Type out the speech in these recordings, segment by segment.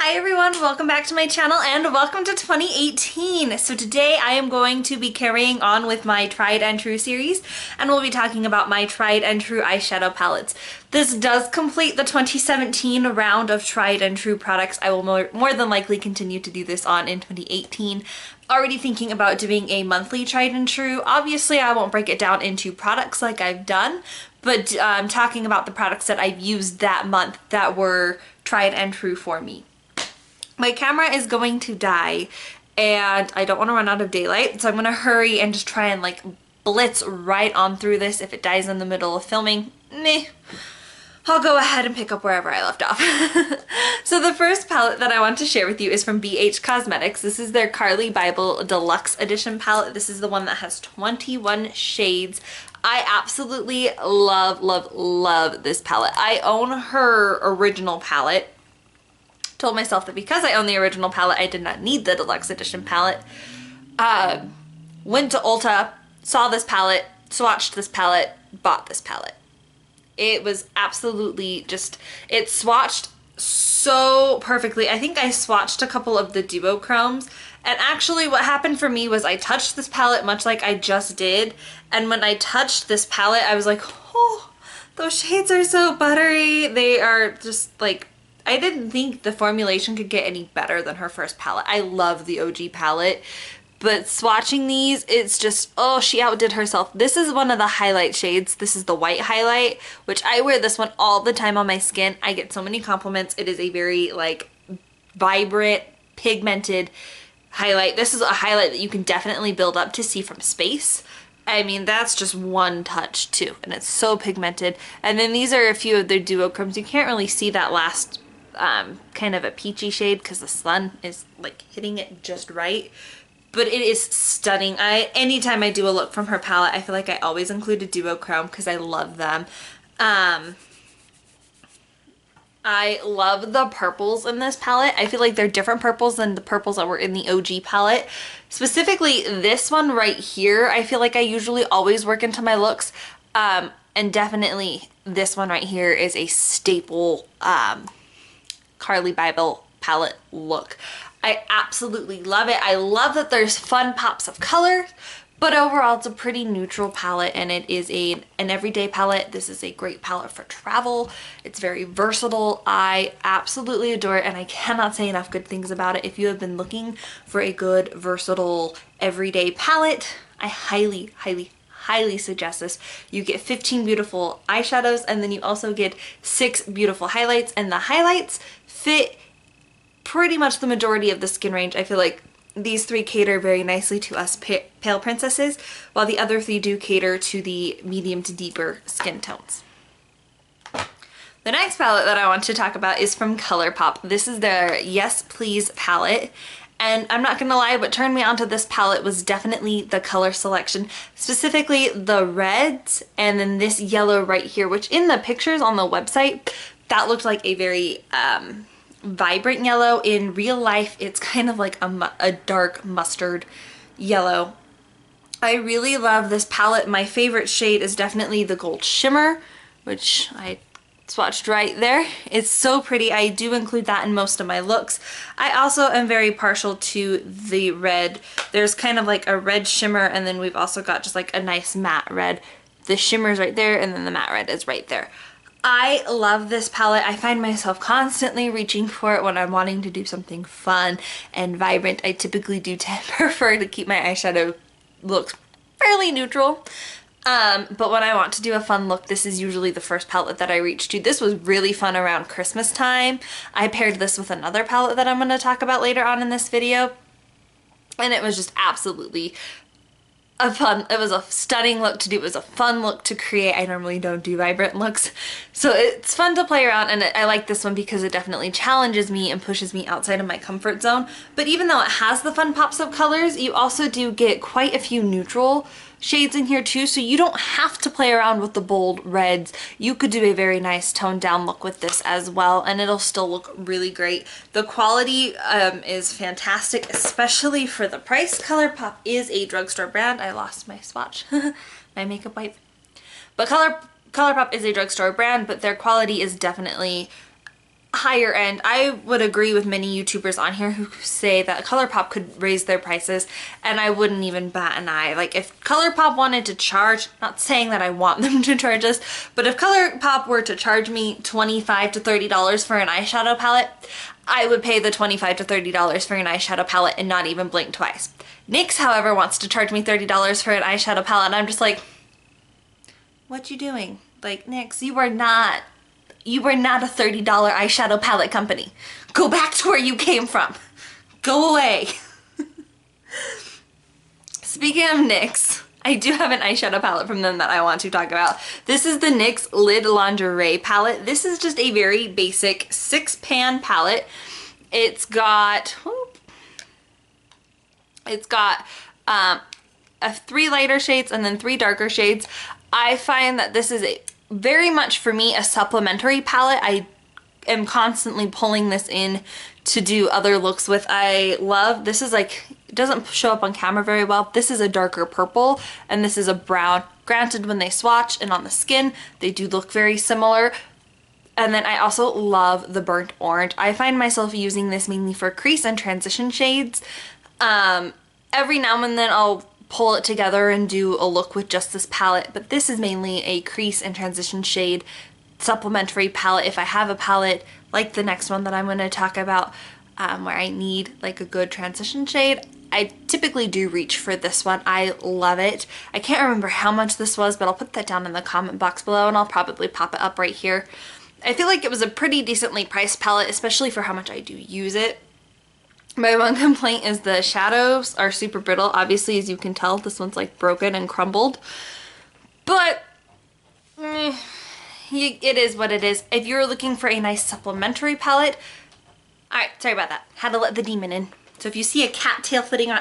Hi everyone, welcome back to my channel and welcome to 2018. So today I am going to be carrying on with my tried and true series and we'll be talking about my tried and true eyeshadow palettes. This does complete the 2017 round of tried and true products. I will more than likely continue to do this on in 2018. Already thinking about doing a monthly tried and true. Obviously I won't break it down into products like I've done, but I'm talking about the products that I've used that month that were tried and true for me. My camera is going to die and I don't want to run out of daylight, so I'm going to hurry and just try and like blitz right on through this. If it dies in the middle of filming, I'll go ahead and pick up wherever I left off. So the first palette that I want to share with you is from BH Cosmetics. This is their Carli Bybel Deluxe Edition palette. This is the one that has 21 shades. I absolutely love this palette. I own her original palette. Told myself that because I own the original palette, I did not need the deluxe edition palette. Went to Ulta, saw this palette, swatched this palette, bought this palette. It was absolutely just, it swatched so perfectly. I think I swatched a couple of the duochromes, and actually what happened for me was I touched this palette much like I just did, and when I touched this palette I was like, oh, those shades are so buttery. They are just like, I didn't think the formulation could get any better than her first palette. I love the OG palette, but swatching these, it's just, oh, she outdid herself. This is one of the highlight shades. This is the white highlight, which I wear this one all the time on my skin. I get so many compliments. It is a very like vibrant, pigmented highlight. This is a highlight that you can definitely build up to see from space. I mean, that's just one touch too, and it's so pigmented. And then these are a few of their duochromes. You can't really see that last kind of a peachy shade because the sun is like hitting it just right, but it is stunning. Anytime I do a look from her palette, I feel like I always include a duochrome because I love them. I love the purples in this palette. I feel like they're different purples than the purples that were in the OG palette. Specifically this one right here, I feel like I usually always work into my looks, and definitely this one right here is a staple Carli Bybel palette look. I absolutely love it. I love that there's fun pops of color, but overall it's a pretty neutral palette, and it is an everyday palette. This is a great palette for travel. It's very versatile. I absolutely adore it, and I cannot say enough good things about it. If you have been looking for a good, versatile, everyday palette, I highly suggest this. You get 15 beautiful eyeshadows, and then you also get 6 beautiful highlights, and the highlights fit pretty much the majority of the skin range. I feel like these 3 cater very nicely to us pale princesses, while the other 3 do cater to the medium to deeper skin tones. The next palette that I want to talk about is from Colourpop. This is their Yes Please palette. And I'm not gonna lie, what turned me onto this palette was definitely the color selection, specifically the reds and then this yellow right here, which in the pictures on the website, that looked like a very vibrant yellow. In real life, it's kind of like a dark mustard yellow. I really love this palette. My favorite shade is definitely the gold shimmer, which I swatched right there. It's so pretty. I do include that in most of my looks. I also am very partial to the red. There's kind of like a red shimmer, and then we've also got just like a nice matte red. The shimmer's right there, and then the matte red is right there. I love this palette. I find myself constantly reaching for it when I'm wanting to do something fun and vibrant. I typically do prefer to keep my eyeshadow looks fairly neutral. But when I want to do a fun look, this is usually the first palette that I reach to. This was really fun around Christmas time. I paired this with another palette that I'm going to talk about later on in this video, and it was just absolutely it was a stunning look to do. It was a fun look to create. I normally don't do vibrant looks, so it's fun to play around, and I like this one because it definitely challenges me and pushes me outside of my comfort zone. But even though it has the fun pops of colors, you also do get quite a few neutral shades in here too, so you don't have to play around with the bold reds. You could do a very nice toned down look with this as well, and it'll still look really great. The quality is fantastic, especially for the price. Colourpop is a drugstore brand. I lost my swatch, my makeup wipe. But Colourpop is a drugstore brand, but their quality is definitely higher end. I would agree with many YouTubers on here who say that Colourpop could raise their prices, and I wouldn't even bat an eye. Like, if Colourpop wanted to charge, not saying that I want them to charge us, but if Colourpop were to charge me $25 to $30 for an eyeshadow palette, I would pay the $25 to $30 for an eyeshadow palette and not even blink twice. NYX, however, wants to charge me $30 for an eyeshadow palette, and I'm just like, what you doing? Like, NYX, you are not a $30 eyeshadow palette company. Go back to where you came from. Go away. Speaking of NYX, I do have an eyeshadow palette from them that I want to talk about. This is the NYX Lid Lingerie Palette. This is just a very basic 6-pan palette. It's got 3 lighter shades and then 3 darker shades. I find that this is very much for me a supplementary palette. I am constantly pulling this in to do other looks with. I love, this is like, it doesn't show up on camera very well. This is a darker purple and this is a brown. Granted, when they swatch and on the skin, they do look very similar. And then I also love the burnt orange. I find myself using this mainly for crease and transition shades. Every now and then I'll pull it together and do a look with just this palette, but this is mainly a crease and transition shade supplementary palette. If I have a palette like the next one that I'm going to talk about where I need like a good transition shade, I typically do reach for this one. I love it. I can't remember how much this was, but I'll put that down in the comment box below and I'll probably pop it up right here. I feel like it was a pretty decently priced palette, especially for how much I do use it. My one complaint is the shadows are super brittle. Obviously, as you can tell, this one's like broken and crumbled. But it is what it is. If you're looking for a nice supplementary palette, alright, sorry about that. Had to let the demon in. So if you see a cat tail flitting on,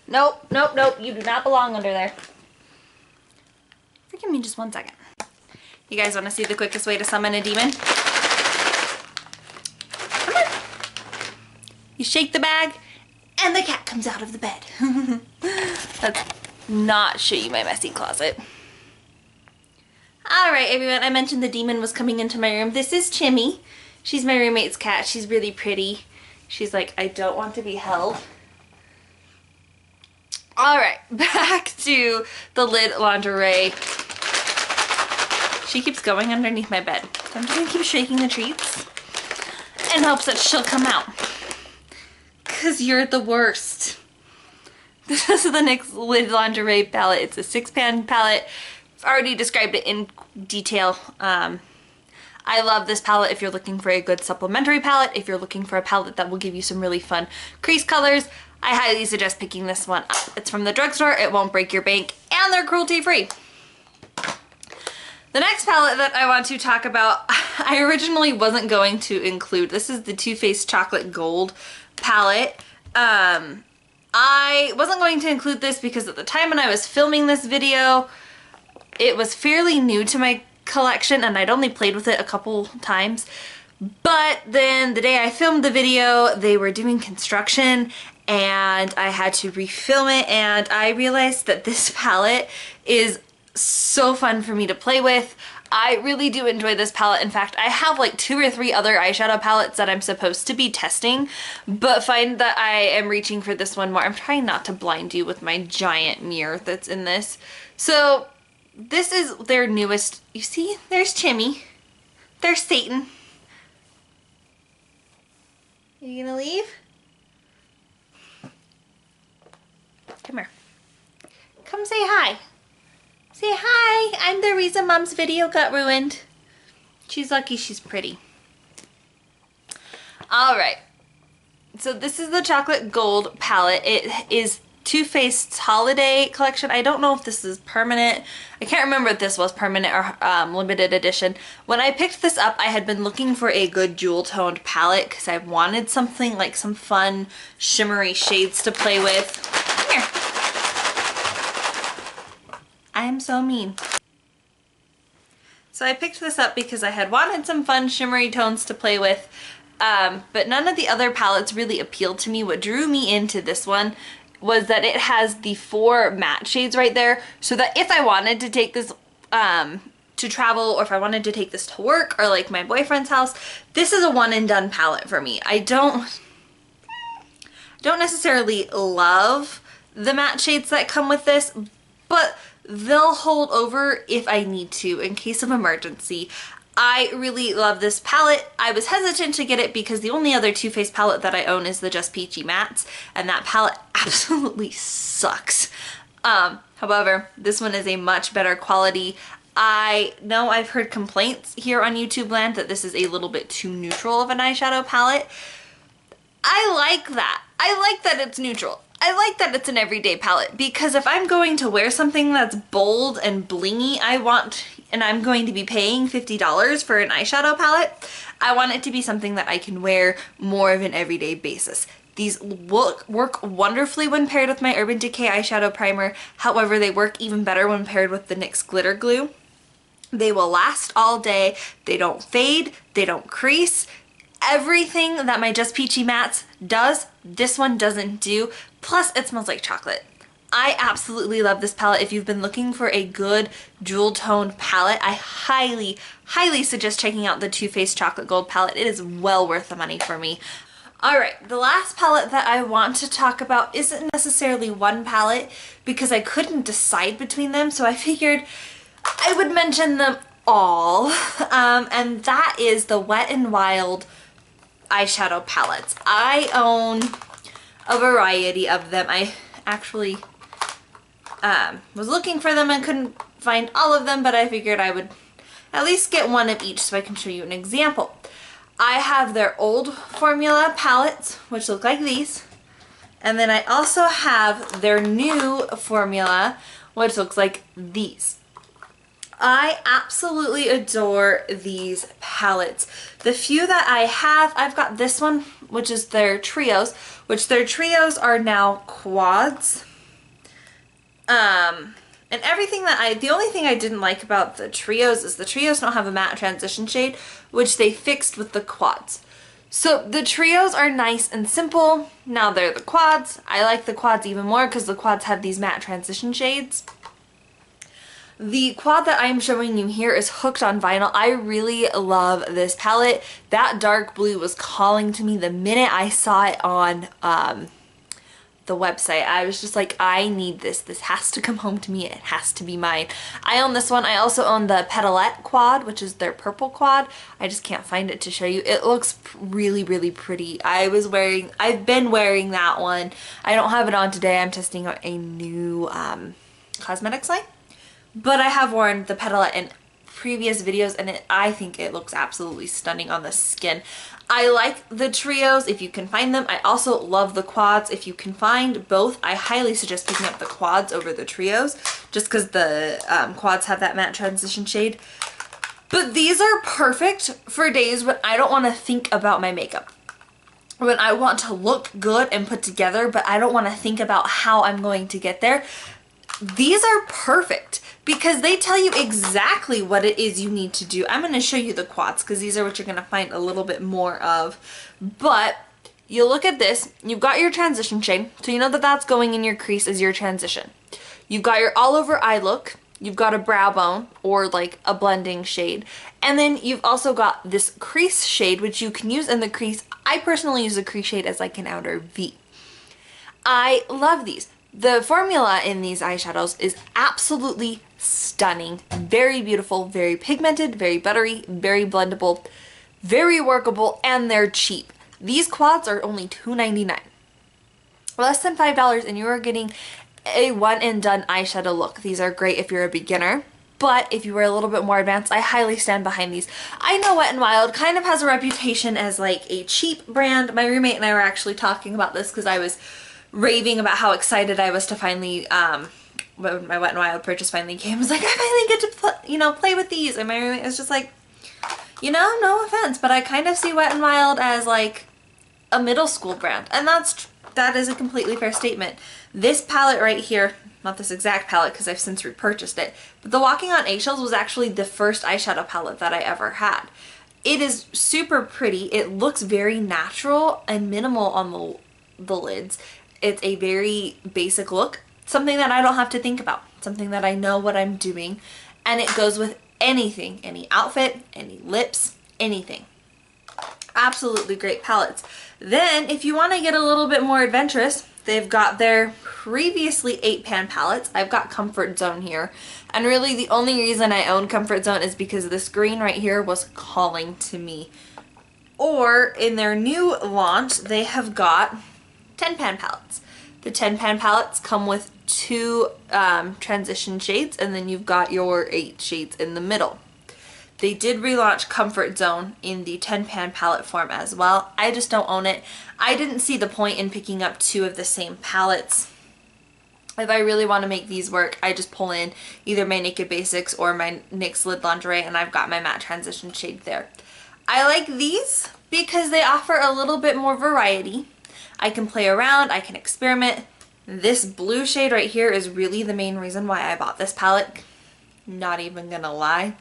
nope, nope, nope, you do not belong under there. Forgive me just 1 second. You guys want to see the quickest way to summon a demon? You shake the bag, and the cat comes out of the bed. Let's not show you my messy closet. Alright everyone, I mentioned the demon was coming into my room. This is Chimmy. She's my roommate's cat. She's really pretty. She's like, I don't want to be held. Alright, back to the Lid Lingerie. She keeps going underneath my bed. So I'm just going to keep shaking the treats in hopes that she'll come out. Because you're the worst. This is the NYX Lid Lingerie Palette. It's a 6-pan palette. I've already described it in detail. I love this palette if you're looking for a good supplementary palette. If you're looking for a palette that will give you some really fun crease colors, I highly suggest picking this one up. It's from the drugstore, it won't break your bank, and they're cruelty free. The next palette that I want to talk about, I originally wasn't going to include. This is the Too Faced Chocolate Gold palette. I wasn't going to include this because at the time when I was filming this video, it was fairly new to my collection and I'd only played with it a couple times. But then the day I filmed the video, they were doing construction and I had to refilm it, and I realized that this palette is so fun for me to play with. I really do enjoy this palette. In fact, I have like 2 or 3 other eyeshadow palettes that I'm supposed to be testing, but find that I am reaching for this one more. I'm trying not to blind you with my giant mirror that's in this. So this is their newest. You see, there's Chimmy. There's Satan. Are you gonna leave? Come here. Come say hi. Say hi, I'm the reason Mom's video got ruined. She's lucky she's pretty. Alright, so this is the Chocolate Gold palette. It is Too Faced's holiday collection. I don't know if this is permanent. I can't remember if this was permanent or limited edition. When I picked this up, I had been looking for a good jewel toned palette because I wanted something like some fun shimmery shades to play with. Come here. I am so mean. So I picked this up because I had wanted some fun shimmery tones to play with, but none of the other palettes really appealed to me. What drew me into this one was that it has the 4 matte shades right there, so that if I wanted to take this to travel, or if I wanted to take this to work or like my boyfriend's house, this is a one and done palette for me. I don't necessarily love the matte shades that come with this, but they'll hold over if I need to in case of emergency. I really love this palette. I was hesitant to get it because the only other Too Faced palette that I own is the Just Peachy Mattes, and that palette absolutely sucks. However, this one is a much better quality. I know I've heard complaints here on YouTube land that this is a little bit too neutral of an eyeshadow palette. I like that. I like that it's neutral. I like that it's an everyday palette, because if I'm going to wear something that's bold and blingy, and I'm going to be paying $50 for an eyeshadow palette, I want it to be something that I can wear more of an everyday basis. These work wonderfully when paired with my Urban Decay eyeshadow primer. However, they work even better when paired with the NYX Glitter Glue. They will last all day. They don't fade. They don't crease. Everything that my Just Peachy Mattes does, this one doesn't do. Plus, it smells like chocolate. I absolutely love this palette. If you've been looking for a good jewel toned palette, I highly, highly suggest checking out the Too Faced Chocolate Gold palette. It is well worth the money for me. Alright, the last palette that I want to talk about isn't necessarily one palette because I couldn't decide between them, so I figured I would mention them all, and that is the Wet n Wild eyeshadow palettes. I own a variety of them. I actually was looking for them and couldn't find all of them, but I figured I would at least get one of each so I can show you an example. I have their old formula palettes, which look like these, and then I also have their new formula, which looks like these. I absolutely adore these palettes. The few that I have, I've got this one, which is their trios, which their trios are now quads. And everything that the only thing I didn't like about the trios is the trios don't have a matte transition shade, which they fixed with the quads. So the trios are nice and simple. Now they're the quads. I like the quads even more because the quads have these matte transition shades. The quad that I'm showing you here is Hooked on Vinyl. I really love this palette. That dark blue was calling to me the minute I saw it on the website. I was just like, I need this. This has to come home to me. It has to be mine. I own this one. I also own the Petalette quad, which is their purple quad. I just can't find it to show you. It looks really, really pretty. I've been wearing that one. I don't have it on today. I'm testing out a new cosmetics line. But I have worn the Petalette in previous videos, and I think it looks absolutely stunning on the skin. I like the trios if you can find them. I also love the quads. If you can find both, I highly suggest picking up the quads over the trios, just because the quads have that matte transition shade. But these are perfect for days when I don't want to think about my makeup. When I want to look good and put together, but I don't want to think about how I'm going to get there. These are perfect because they tell you exactly what it is you need to do. I'm going to show you the quads because these are what you're going to find a little bit more of. But you look at this, you've got your transition shade, so you know that that's going in your crease as your transition. You've got your all over eye look, you've got a brow bone or like a blending shade, and then you've also got this crease shade which you can use in the crease. I personally use the crease shade as like an outer V. I love these. The formula in these eyeshadows is absolutely stunning, very beautiful, very pigmented, very buttery, very blendable, very workable, and they're cheap. These quads are only $2.99. Less than $5, and you are getting a one and done eyeshadow look. These are great if you're a beginner, but if you were a little bit more advanced, I highly stand behind these. I know Wet n Wild kind of has a reputation as like a cheap brand. My roommate and I were actually talking about this because I was raving about how excited I was to finally, when my Wet n Wild purchase finally came. I was like, I finally get to, play with these. And my roommate was just like, no offense, but I kind of see Wet n Wild as like a middle school brand. And that is a completely fair statement. This palette right here, not this exact palette because I've since repurchased it, but the Walking on Eggshells was actually the first eyeshadow palette that I ever had. It is super pretty. It looks very natural and minimal on the lids. It's a very basic look, something that I don't have to think about, something that I know what I'm doing, and it goes with anything, any outfit, any lips, anything. Absolutely great palettes. Then if you want to get a little bit more adventurous, they've got their previously 8-pan palettes. I've got Comfort Zone here. And really the only reason I own Comfort Zone is because this green right here was calling to me. Or in their new launch, they have got 10-pan palettes. The 10-pan palettes come with 2 transition shades, and then you've got your 8 shades in the middle. They did relaunch Comfort Zone in the 10-pan palette form as well. I just don't own it. I didn't see the point in picking up 2 of the same palettes. If I really want to make these work, I just pull in either my Naked Basics or my NYX Lid Lingerie, and I've got my matte transition shade there. I like these because they offer a little bit more variety. I can play around, I can experiment. This blue shade right here is really the main reason why I bought this palette. Not even gonna lie.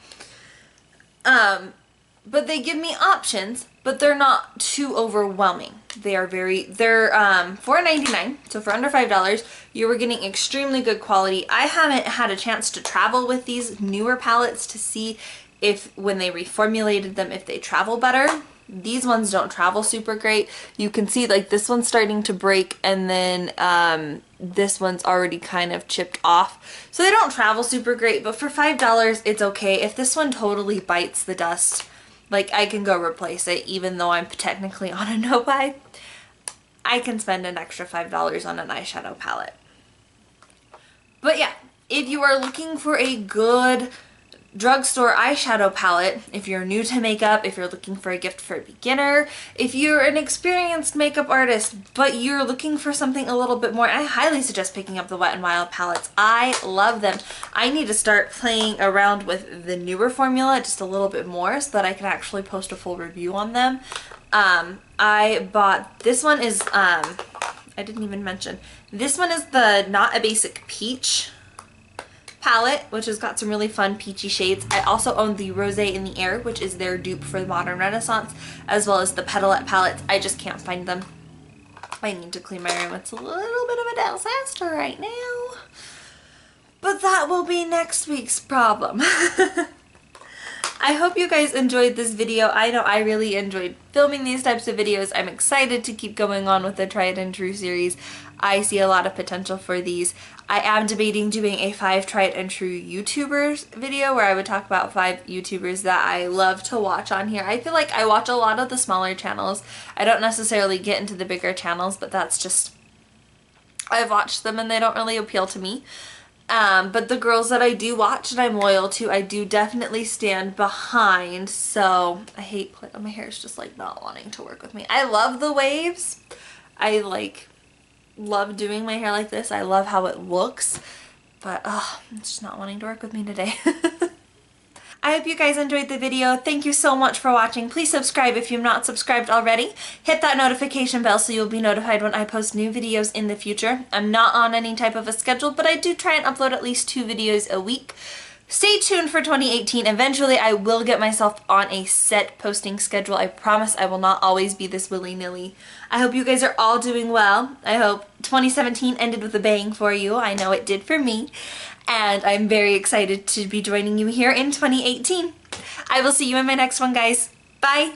But they give me options, but they're not too overwhelming. They're $4.99, so for under $5, you were getting extremely good quality. I haven't had a chance to travel with these newer palettes to see if when they reformulated them, if they travel better. These ones don't travel super great. You can see like this one's starting to break, and then this one's already kind of chipped off. So they don't travel super great, but for $5 it's okay. If this one totally bites the dust, like I can go replace it even though I'm technically on a no buy. I can spend an extra $5 on an eyeshadow palette. But yeah, if you are looking for a good drugstore eyeshadow palette, if you're new to makeup, if you're looking for a gift for a beginner, if you're an experienced makeup artist but you're looking for something a little bit more, I highly suggest picking up the Wet n Wild palettes. I love them. I need to start playing around with the newer formula just a little bit more so that I can actually post a full review on them. I bought, this one is, I didn't even mention, this one is the Not a Basic Peach palette, which has got some really fun peachy shades. I also own the Rosé in the Air, which is their dupe for the Modern Renaissance, as well as the Petalette palettes. I just can't find them. I need to clean my room. It's a little bit of a disaster right now. But that will be next week's problem. I hope you guys enjoyed this video. I know I really enjoyed filming these types of videos. I'm excited to keep going on with the Tried and True series. I see a lot of potential for these. I am debating doing a 5 Tried and True YouTubers video where I would talk about 5 YouTubers that I love to watch on here. I feel like I watch a lot of the smaller channels. I don't necessarily get into the bigger channels, but that's just, I've watched them and they don't really appeal to me. But the girls that I do watch and I'm loyal to, I do definitely stand behind. So I hate, my hair is just like not wanting to work with me. I love the waves. I like love doing my hair like this. I love how it looks, but it's just not wanting to work with me today. I hope you guys enjoyed the video. Thank you so much for watching. Please subscribe if you've not subscribed already. Hit that notification bell so you'll be notified when I post new videos in the future. I'm not on any type of a schedule, but I do try and upload at least 2 videos a week. Stay tuned for 2018. Eventually I will get myself on a set posting schedule. I promise I will not always be this willy-nilly. I hope you guys are all doing well. I hope 2017 ended with a bang for you. I know it did for me. And I'm very excited to be joining you here in 2018. I will see you in my next one, guys. Bye!